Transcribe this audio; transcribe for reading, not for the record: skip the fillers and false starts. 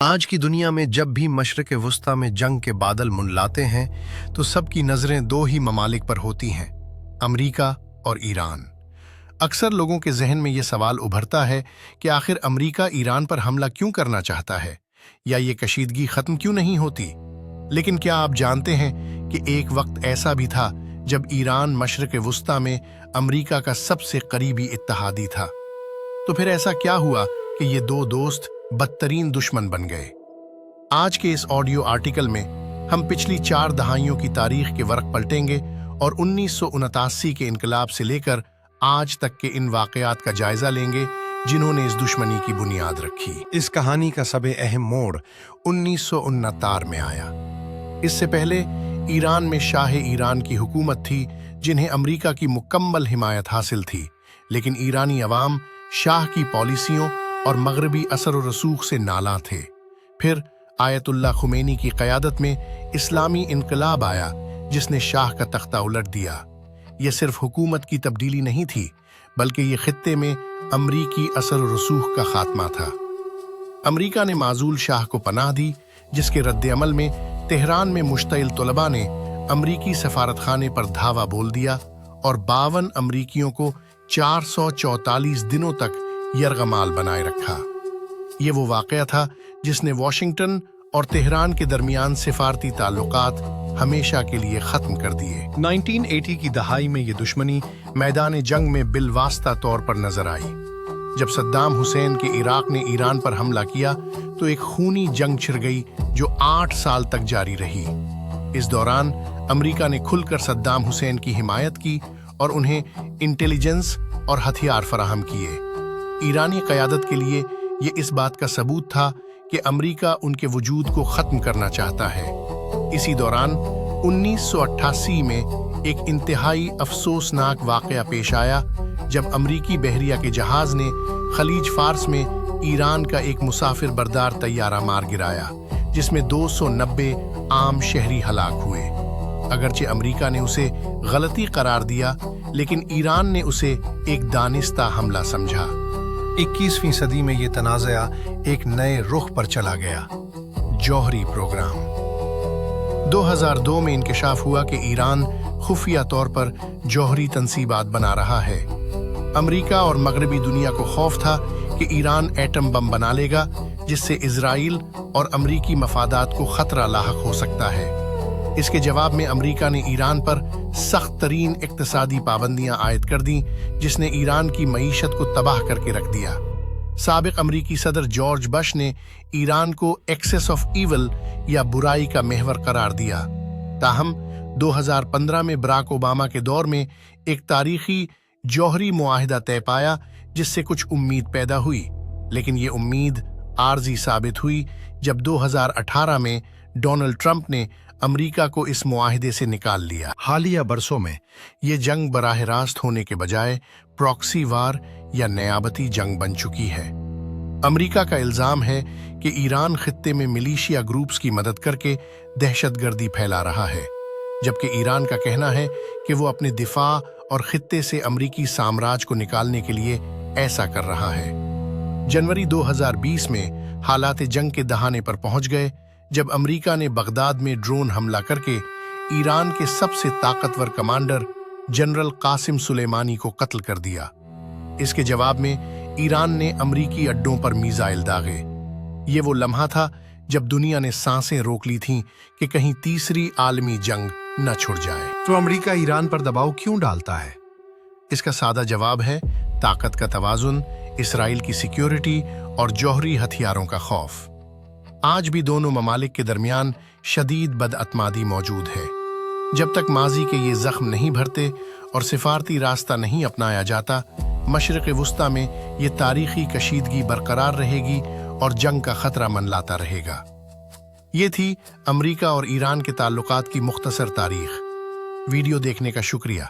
आज की दुनिया में जब भी मशरिक़ वुस्ता में जंग के बादल मुंडलाते हैं तो सबकी नज़रें दो ही ममालिक पर होती हैं, अमरीका और ईरान। अक्सर लोगों के जहन में ये सवाल उभरता है कि आखिर अमरीका ईरान पर हमला क्यों करना चाहता है, या ये कशीदगी ख़त्म क्यों नहीं होती। लेकिन क्या आप जानते हैं कि एक वक्त ऐसा भी था जब ईरान मशरिक़ वुस्ता में अमरीका का सबसे करीबी इत्तेहादी था। तो फिर ऐसा क्या हुआ कि ये दो दोस्त बदतरीन दुश्मन बन गए। आज के इस ऑडियो आर्टिकल में हम पिछली 4 दहाइयों की तारीख के वर्क पलटेंगे और 1979 के इनकलाब से लेकर आज तक के इन वाक़यात का जायजा लेंगे जिन्होंने इस दुश्मनी की बुनियाद रखी। इस कहानी का सबसे अहम मोड़ 1969 में आया। इससे पहले ईरान में शाह ईरान की हुकूमत थी जिन्हें अमरीका की मुकम्मल हिमायत हासिल थी, लेकिन ईरानी अवाम शाह की पॉलिसियों और मगरबी असर और रसूख से नाला थे। फिर आयतुल्लाह खुमैनी की क़यादत में इस्लामी इनकलाब आया जिसने शाह का तख्ता उलट दिया। यह सिर्फ हुकूमत की तब्दीली नहीं थी, बल्कि ये खित्ते में अमरीकी असर और रसूख का खात्मा था। अमरीका ने माजूल शाह को पनाह दी, जिसके रद्द-ए-अमल में तेहरान में मुश्तइल तलबा ने अमरीकी सफारतखाने पर धावा बोल दिया और 52 अमरीकियों को 444 दिनों तक यरगमाल बनाए रखा। ये वो वाक़या था जिसने वाशिंगटन और तेहरान के दरमियान सिफारती ताल्लुकात हमेशा के लिए ख़त्म कर दिए। 1980 की दहाई में ये दुश्मनी मैदान जंग में बिलवास्ता तौर पर नजर आई। जब सद्दाम हुसैन के इराक ने ईरान पर हमला किया तो एक खूनी जंग छिड़ गई जो 8 साल तक जारी रही। इस दौरान अमरीका ने खुलकर सद्दाम हुसैन की हिमायत की और उन्हें इंटेलिजेंस और हथियार फराहम किए। ईरानी क़यादत के लिए ये इस बात का सबूत था कि अमरीका उनके वजूद को ख़त्म करना चाहता है। इसी दौरान 1988 में एक इंतहाई अफसोसनाक वाक़या पेश आया जब अमरीकी बहरिया के जहाज़ ने खलीज फ़ार्स में ईरान का एक मुसाफिर बरदार तैयारा मार गिराया, जिसमें 290 आम शहरी हलाक हुए। अगरचे अमरीका ने उसे गलती करार दिया, लेकिन ईरान ने उसे एक दानिस्ता हमला समझा। 21वीं सदी में ये तनाज़ा एक नए रुख पर चला गया, जौहरी प्रोग्राम। 2002 में इंकशाफ हुआ कि ईरान खुफिया तौर पर जौहरी तंसीबात बना रहा है। अमरीका और मगरबी दुनिया को खौफ था कि ईरान एटम बम बना लेगा, जिससे इजराइल और अमरीकी मफादात को खतरा लाहक हो सकता है। इसके जवाब में अमरीका ने ईरान पर सख्त तरीन इक्तिसादी पाबंदियां आयद कर दी, जिसने ईरान की मईशत को तबाह करके रख दिया। साबिक अमरीकी सदर जॉर्ज बश ने ईरान को एक्सेस ऑफ ईविल या बुराई का महवर करार दिया। ताहम 2015 में बराक ओबामा के दौर में एक तारीखी जौहरी मुआहिदा तय पाया, जिससे कुछ उम्मीद पैदा हुई, लेकिन ये उम्मीद आर्जी साबित हुई जब 2018 में डोनाल्ड ट्रंप ने अमरीका को इस मुआहिदे से निकाल लिया। हालिया बरसों में ये जंग बराह रास्त होने के बजाय प्रॉक्सी वार या नयाबती जंग बन चुकी है। अमरीका का इल्ज़ाम है कि ईरान खित्ते में मिलिशिया ग्रुप्स की मदद करके दहशतगर्दी फैला रहा है, जबकि ईरान का कहना है कि वो अपने दिफा और खित्ते से अमरीकी साम्राज्य को निकालने के लिए ऐसा कर रहा है। जनवरी 2020 में हालात जंग के दहाने पर पहुंच गए जब अमरीका ने बगदाद में ड्रोन हमला करके ईरान के सबसे ताकतवर कमांडर जनरल कासिम सुलेमानी को कत्ल कर दिया। इसके जवाब में ईरान ने अमरीकी अड्डों पर मिसाइल दागे। ये वो लम्हा था जब दुनिया ने सांसें रोक ली थीं कि कहीं तीसरी आलमी जंग न छिड़ जाए। तो अमरीका ईरान पर दबाव क्यों डालता है? इसका सादा जवाब है ताकत का तवाजुन, इसराइल की सिक्योरिटी और जौहरी हथियारों का खौफ। आज भी दोनों ममालिक के दरमियान शदीद बदअतमादी मौजूद है। जब तक माजी के ये जख्म नहीं भरते और सिफारती रास्ता नहीं अपनाया जाता, मशरिक़ वुस्ता में ये तारीखी कशीदगी बरकरार रहेगी और जंग का खतरा मनलाता रहेगा। ये थी अमरीका और ईरान के ताल्लुकात की मुख्तसर तारीख। वीडियो देखने का शुक्रिया।